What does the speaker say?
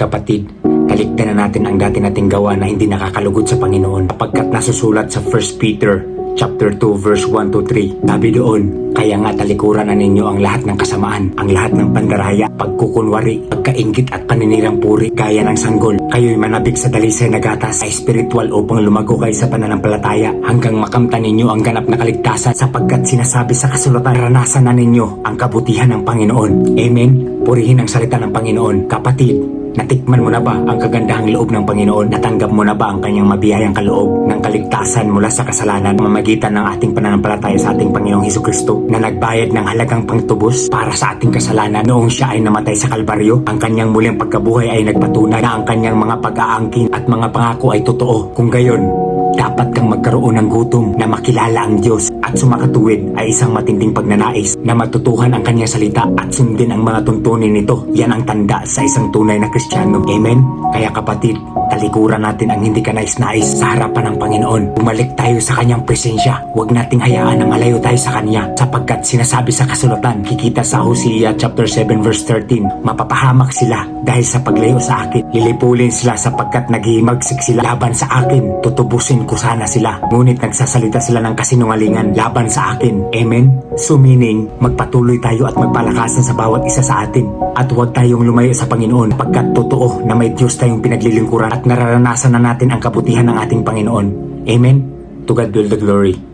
Kapatid, talikdan na natin ang dati nating gawa na hindi nakakalugod sa Panginoon, sapagkat nasusulat sa 1 Peter chapter 2 verse 1 to 3. Sabi doon, kaya nga talikuran na ninyo ang lahat ng kasamaan, ang lahat ng pandaraya, pagkukunwari, pagkainggit at paninirang puri, gaya ng sanggol. Kayo'y manabik sa dalisay na gatas sa espiritual upang lumago kayo sa pananampalataya hanggang makamtan ninyo ang ganap na kaligtasan, sapagkat sinasabi sa kasulatan, ranasan na ninyo ang kabutihan ng Panginoon. Amen. Purihin ang salita ng Panginoon. Kapatid, natikman mo na ba ang kagandahang loob ng Panginoon? Natanggap mo na ba ang kanyang mabiyayang kaloob ng kaligtasan mula sa kasalanan mamagitan ng ating pananampalataya sa ating Panginoong Hesukristo na nagbayad ng halagang pangtubos para sa ating kasalanan noong siya ay namatay sa Kalbaryo? Ang kanyang muling pagkabuhay ay nagpatunay na ang kanyang mga pag-aangkin at mga pangako ay totoo. Kung gayon, dapat kang magkaroon ng gutom na makilala ang Diyos, at sumakatuwid ay isang matinding pagnanais na matutuhan ang kanyang salita at sundin ang mga tuntunin nito. Yan ang tanda sa isang tunay na Kristiyano. Amen? Kaya kapatid, talikuran natin ang hindi kanais-nais sa harapan ng Panginoon. Bumalik tayo sa kanyang presensya. Huwag nating hayaan na malayo tayo sa kanya, sapagkat sinasabi sa kasulatan, kikita sa Hosea chapter 7 verse 13, mapapahamak sila dahil sa paglayo sa akin. Lilipulin sila sapagkat naghihimagsik sila laban sa akin. Tutubusin ko sana sila, ngunit nagsasalita sila ng kasinungalingan laban sa akin. Amen? So meaning, magpatuloy tayo at magpalakasan sa bawat isa sa atin, at huwag tayong lumayo sa Panginoon, pagkat totoo na may Diyos tayong pinaglilingkuran at nararanasan na natin ang kabutihan ng ating Panginoon. Amen? To God be all the glory.